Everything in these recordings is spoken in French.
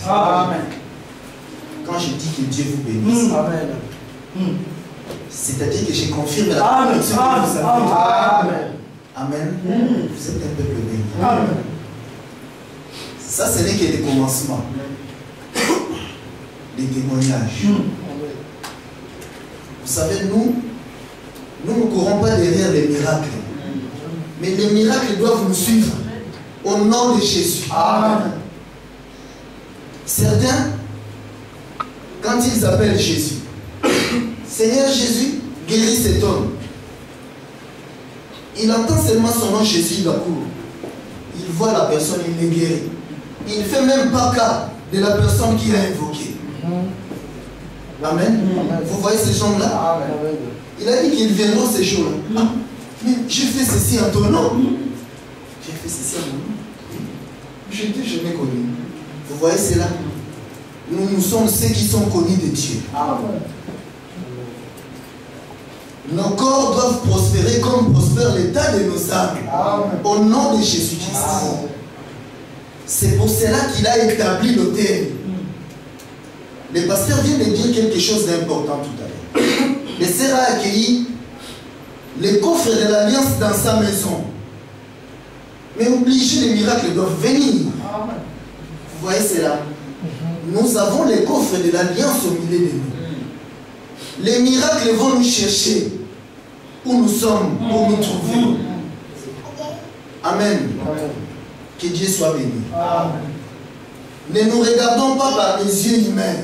Amen. Quand je dis que Dieu vous bénisse, Amen. C'est-à-dire que je confirme la Amen. parole que vous avez. Amen. Amen. Vous êtes un peuple béni. Amen. Ça, ce n'est que le commencement. Les témoignages. Vous savez, nous ne courons pas derrière les miracles. Mais les miracles doivent nous suivre. Au nom de Jésus. Amen. Certains, quand ils appellent Jésus, Seigneur Jésus, guéris cet homme. Il entend seulement son nom Jésus, il accourt. Il voit la personne, il est guéri. Il ne fait même pas cas de la personne qu'il a invoquée. Amen. Vous voyez ces gens-là? Il a dit qu'ils viendront ces jours-là. Ah, mais j'ai fait ceci en ton nom. J'ai fait ceci en mon nom. Je ne t'ai jamais connu. Vous voyez cela? Nous sommes ceux qui sont connus de Dieu. Nos corps doivent prospérer comme prospère l'état de nos âmes. Au nom de Jésus-Christ. C'est pour cela qu'il a établi l'autel. Le pasteur vient de dire quelque chose d'important tout à l'heure. Le sœur a accueilli les coffres de l'alliance dans sa maison. Mais obligé, les miracles doivent venir. Vous voyez cela? Nous avons les coffres de l'alliance au milieu de nous. Les miracles vont nous chercher où nous sommes, pour nous trouver. Amen. Que Dieu soit béni. Ne nous regardons pas par les yeux humains.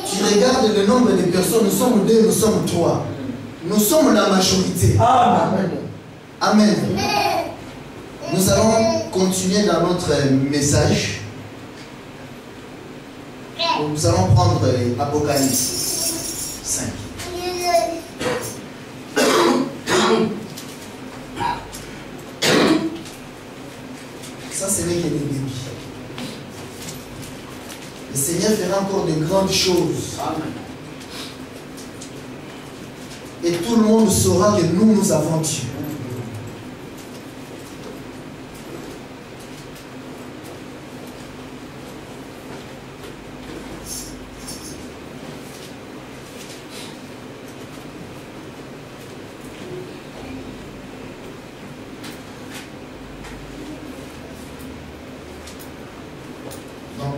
Tu regardes le nombre de personnes, nous sommes 2, nous sommes 3. Nous sommes la majorité. Amen. Amen. Nous allons continuer dans notre message. Nous allons prendre Apocalypse 5. Ça, ce n'est que le début. Le Seigneur fera encore de grandes choses. Amen. Et tout le monde saura que nous avons Dieu.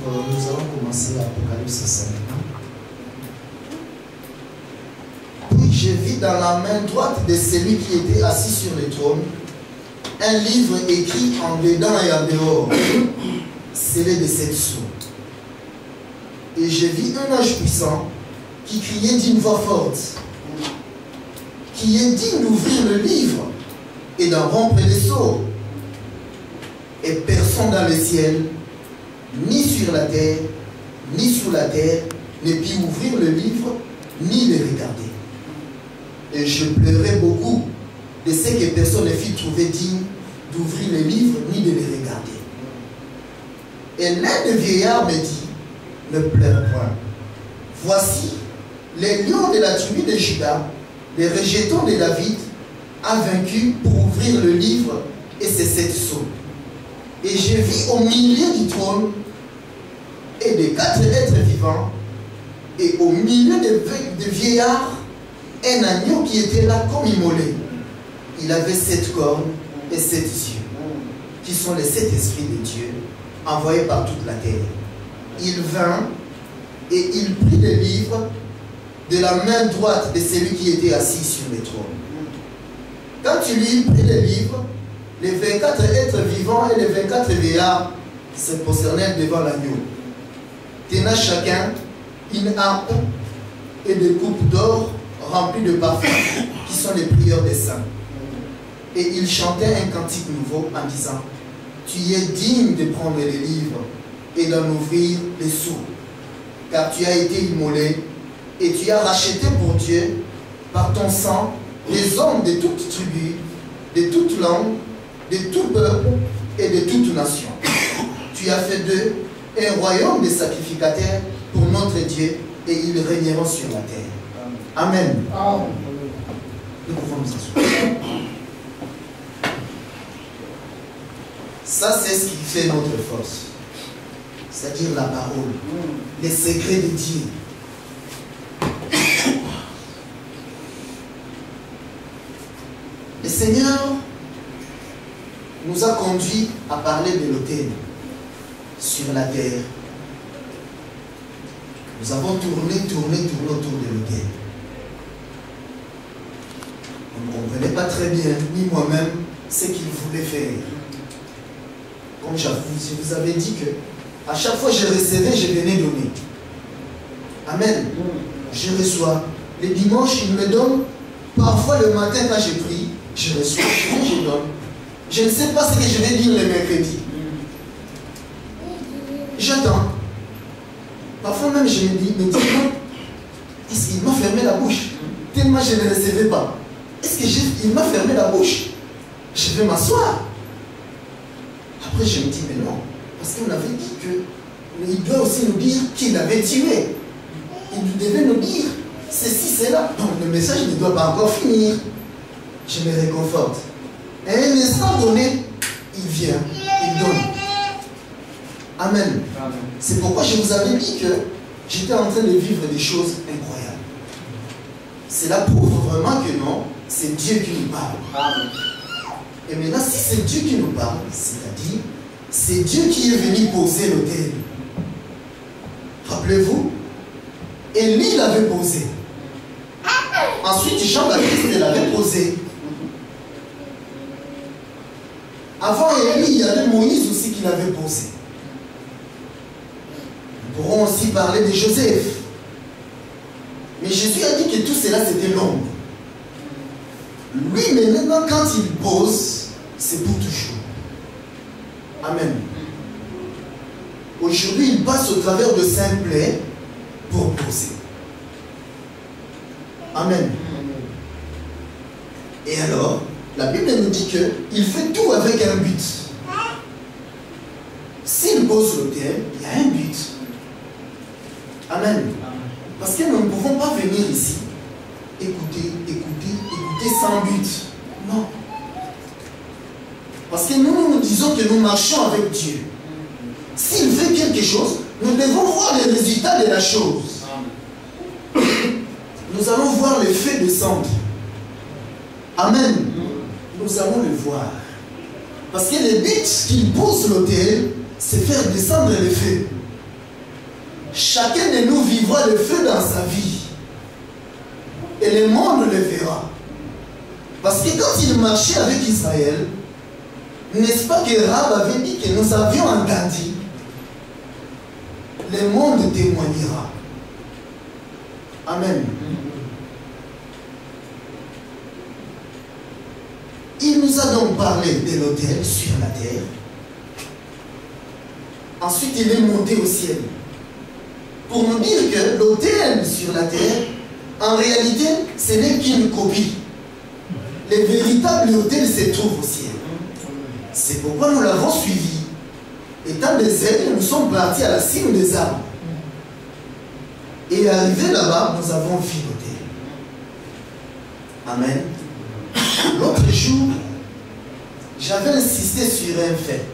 Nous allons commencer l'Apocalypse 5. Puis je vis dans la main droite de celui qui était assis sur le trône un livre écrit en dedans et en dehors, scellé de 7 sceaux. Et je vis un ange puissant qui criait d'une voix forte, qui est digne d'ouvrir le livre et d'en rompre les sceaux. Et personne dans le ciel, ni sur la terre, ni sous la terre, ne put ouvrir le livre, ni le regarder. Et je pleurais beaucoup de ce que personne ne fut trouvé digne d'ouvrir le livre, ni de le regarder. Et l'un des vieillards me dit, ne pleure point. Voici, les lions de la tribu de Juda, les rejetons de David, a vaincu pour ouvrir le livre et ses 7 sceaux. Et je vis au milieu du trône et des 4 êtres vivants, et au milieu des vieillards, un agneau qui était là comme immolé. Il avait 7 cornes et 7 yeux, qui sont les 7 esprits de Dieu, envoyés par toute la terre. Il vint et il prit le livre de la main droite de celui qui était assis sur le trône. Quand il lui prit le livre, les 24 êtres vivants et les 24 vieillards se prosternèrent devant l'agneau, tenant chacun une harpe et des coupes d'or remplies de parfums, qui sont les prières des saints. Et ils chantaient un cantique nouveau en disant, tu es digne de prendre les livres et d'en ouvrir les sceaux, car tu as été immolé et tu as racheté pour Dieu par ton sang les hommes de toute tribu, de toute langue, de tout peuple et de toute nation. Tu as fait d'eux un royaume de sacrificateurs pour notre Dieu, et ils régneront sur la terre. Amen. Amen. Nous pouvons nous asseoir. Ça, c'est ce qui fait notre force. c'est-à-dire la parole, les secrets de Dieu. Le Seigneur nous a conduits à parler de l'autel sur la terre. Nous avons tourné autour de l'autel. On ne comprenait pas très bien, ni moi-même, ce qu'il voulait faire. Comme je vous avais dit que à chaque fois que je recevais, je venais donner. Amen. Je reçois. Les dimanches, il me donne. Parfois le matin quand je prie, je reçois, je donne. Je ne sais pas ce que je vais dire le mercredi. J'attends. Parfois même je me dis, est-ce qu'il m'a fermé la bouche? Tellement je ne recevais pas. Est-ce qu'il m'a fermé la bouche? Je vais m'asseoir. Après je me dis, mais non. Parce qu'on avait dit qu'il doit aussi nous dire qu'il avait tué. Il devait nous dire ceci, cela. Donc le message ne doit pas encore finir. Je me réconforte. Et à un instant donné, il vient, il donne. Amen. Amen. C'est pourquoi je vous avais dit que j'étais en train de vivre des choses incroyables. Cela prouve vraiment que non, c'est Dieu qui nous parle. Amen. Et maintenant, si c'est Dieu qui nous parle, c'est-à-dire, c'est Dieu qui est venu poser l'autel. Rappelez-vous, Élie l'avait posé. Ensuite, Jean-Baptiste l'avait posé. Avant Élie, il y avait Moïse aussi qui l'avait posé. Nous pourrons aussi parler de Joseph. Mais Jésus a dit que tout cela c'était l'ombre. Lui, mais maintenant, quand il pose, c'est pour toujours. Amen. Aujourd'hui, il passe au travers de simplets pour poser. Amen. Et alors, la Bible nous dit qu'il fait tout avec un but. S'il pose l'autel, il y a un but. Amen. Parce que nous ne pouvons pas venir ici, écouter sans but. Non. Parce que nous disons que nous marchons avec Dieu. S'il fait quelque chose, nous devons voir les résultats de la chose. Nous allons voir l'effet descendre. Amen. Nous allons le voir. Parce que le but qu'il pose l'autel, c'est faire descendre le feu. Chacun de nous vivra le feu dans sa vie. Et le monde le verra. Parce que quand il marchait avec Israël, n'est-ce pas que Rab avait dit que nous avions entendu? Le monde témoignera. Amen. Il nous a donc parlé de l'autel sur la terre. Ensuite, il est monté au ciel. Pour nous dire que l'autel sur la terre, en réalité, ce n'est qu'une copie. Le véritable autel se trouve au ciel. C'est pourquoi nous l'avons suivi. Étant des aigles, nous sommes partis à la cime des arbres. Et arrivés là-bas, nous avons vu l'autel. Amen. L'autre jour, j'avais insisté sur un fait.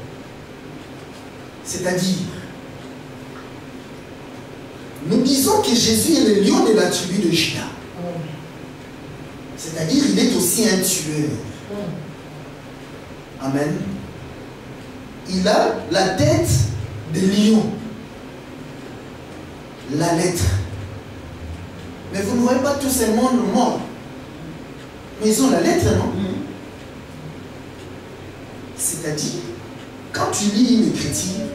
C'est-à-dire, nous disons que Jésus est le lion de la tribu de Juda. C'est-à-dire, il est aussi un tueur. Amen. Il a la tête de lion. La lettre. Mais vous ne voyez pas tous ces mondes morts. Mais ils ont la lettre, non? C'est-à-dire, quand tu lis une écriture,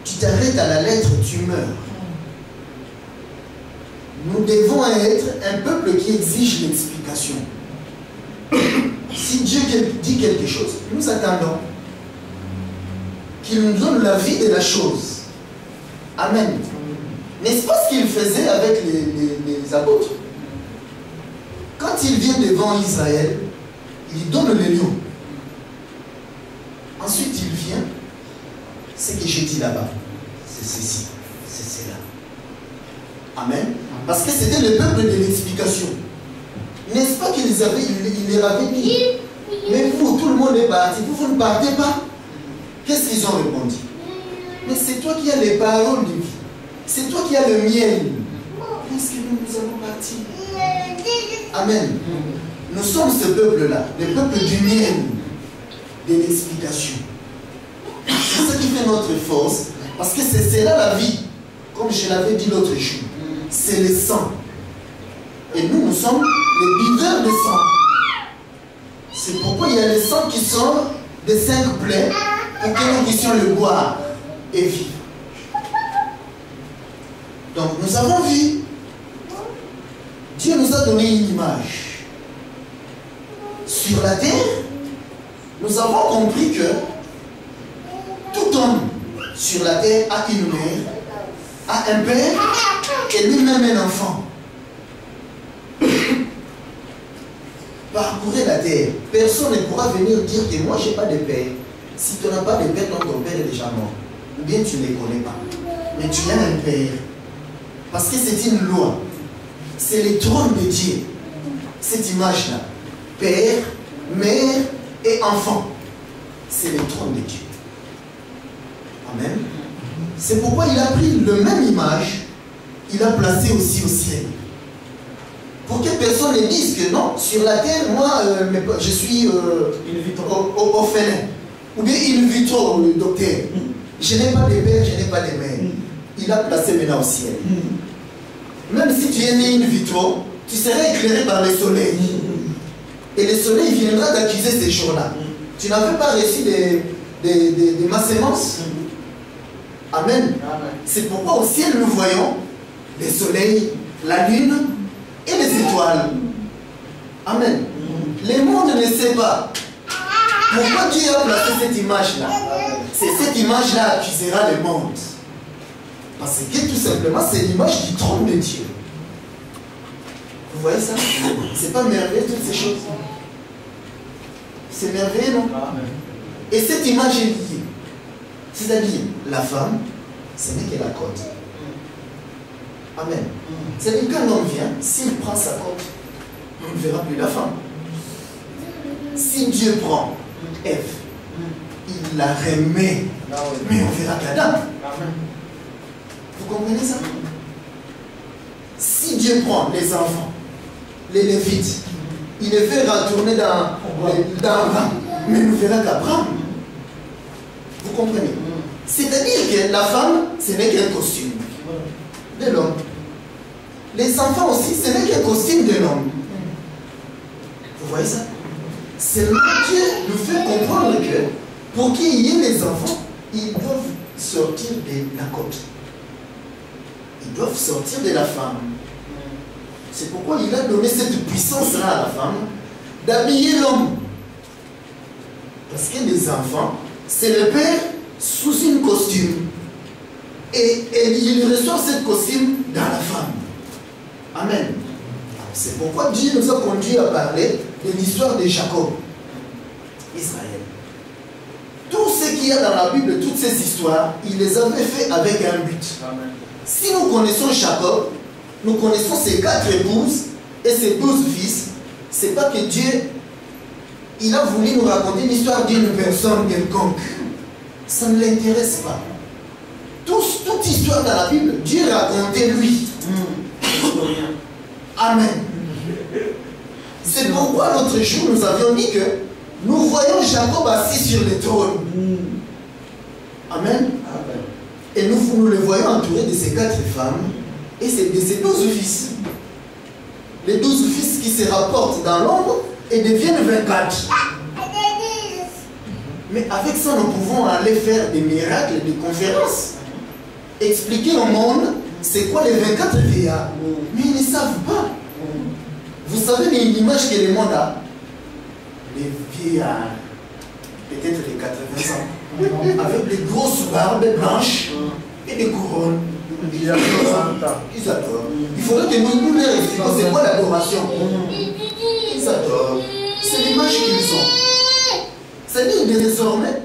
tu t'arrêtes à la lettre, tu meurs. Nous devons être un peuple qui exige l'explication. Si Dieu dit quelque chose, nous attendons qu'il nous donne la vie de la chose. Amen. N'est-ce pas ce qu'il faisait avec les apôtres? Quand il vient devant Israël, il donne le lion. Ensuite, il vient. Ce que j'ai dit là-bas, c'est ceci, c'est cela. Amen. Parce que c'était le peuple de l'explication. N'est-ce pas qu'il leur avait dit, mais vous, tout le monde est parti, vous ne partez pas? Qu'est-ce qu'ils ont répondu? Mais c'est toi qui as les paroles de vie. C'est toi qui as le miel. Est-ce que nous allons partir? Amen. Nous sommes ce peuple-là, le peuple du miel, de l'explication. C'est ça qui fait notre force, parce que c'est là la vie, comme je l'avais dit l'autre jour. C'est le sang. Et nous sommes les buveurs de sang. C'est pourquoi il y a le sang qui sort des 5 plaies pour que nous puissions le boire et vivre. Donc nous avons vu, Dieu nous a donné une image. Sur la terre, nous avons compris que tout homme sur la terre a une mère, a un père et lui-même un enfant. Parcourez la terre. Personne ne pourra venir dire que moi je n'ai pas de père. Si tu n'as pas de père, ton père est déjà mort. Ou bien tu ne les connais pas. Mais tu as un père. Parce que c'est une loi. C'est le trône de Dieu. Cette image-là. Père, mère et enfant. C'est le trône de Dieu. Amen. C'est pourquoi il a pris la même image. Il a placé aussi au ciel. Pour que personne ne dise que non, sur la terre, moi, je suis orphelin. Ou bien in vitro, le docteur. Je n'ai pas de père, je n'ai pas de mère. Il a placé maintenant au ciel. Même si tu es né in vitro, tu seras éclairé par le soleil. Et le soleil viendra t'accuser ces jours-là. Tu n'avais pas reçu de ma sémence. Amen. C'est pourquoi au ciel, nous voyons le soleil, la lune, et les étoiles. Amen. Le monde ne sait pas. Pourquoi Dieu a placé cette image-là? C'est cette image-là qui accusera le monde. Parce que tout simplement, c'est l'image du trône de Dieu. Vous voyez ça? C'est pas merveilleux toutes ces choses? C'est merveilleux, non? Et cette image est liée. C'est-à-dire, la femme, ce n'est que la côte. Amen. C'est-à-dire qu'un homme vient, s'il prend sa côte, on ne verra plus la femme. Si Dieu prend Ève, il la remet, mais on verra qu'Adam. Vous comprenez ça? Si Dieu prend les enfants, les Lévites, il les fait retourner dans Abraham, mais on ne verra qu'Abraham. Vous comprenez? C'est-à-dire que la femme, ce n'est qu'un costume de l'homme. Les enfants aussi, ce n'est qu'un costume de l'homme. Vous voyez ça? Seulement Dieu nous fait comprendre que pour qu'il y ait les enfants, ils doivent sortir de la côte. Ils doivent sortir de la femme. C'est pourquoi il a donné cette puissance-là à la femme d'habiller l'homme. Parce que les enfants, c'est le père sous une costume. Et il reçoit cette costume dans la femme. Amen. C'est pourquoi Dieu nous a conduit à parler de l'histoire de Jacob, Israël. Tout ce qu'il y a dans la Bible, toutes ces histoires, il les avait fait avec un but. Amen. Si nous connaissons Jacob, nous connaissons ses 4 épouses et ses 12 fils, c'est pas que Dieu, il a voulu nous raconter l'histoire d'une personne quelconque. Ça ne l'intéresse pas. Toute histoire dans la Bible, Dieu racontait lui. Amen. C'est pourquoi l'autre jour nous avions dit que nous voyons Jacob assis sur le trône. Amen. Et nous le voyons entouré de ses 4 femmes et de ses 12 fils. Les 12 fils qui se rapportent dans l'ombre et deviennent 24. Mais avec ça, nous pouvons aller faire des miracles, des conférences. Expliquer au monde c'est quoi les 24 vieillards. Mais ils ne savent pas. Vous savez l'image que le monde a? Les vieillards, peut-être les 80 ans, avec des grosses barbes blanches et des couronnes. Ils adorent. Il faudrait que nous leur expliquions c'est quoi l'adoration. Ils adorent. C'est l'image qu'ils ont. C'est-à-dire que désormais,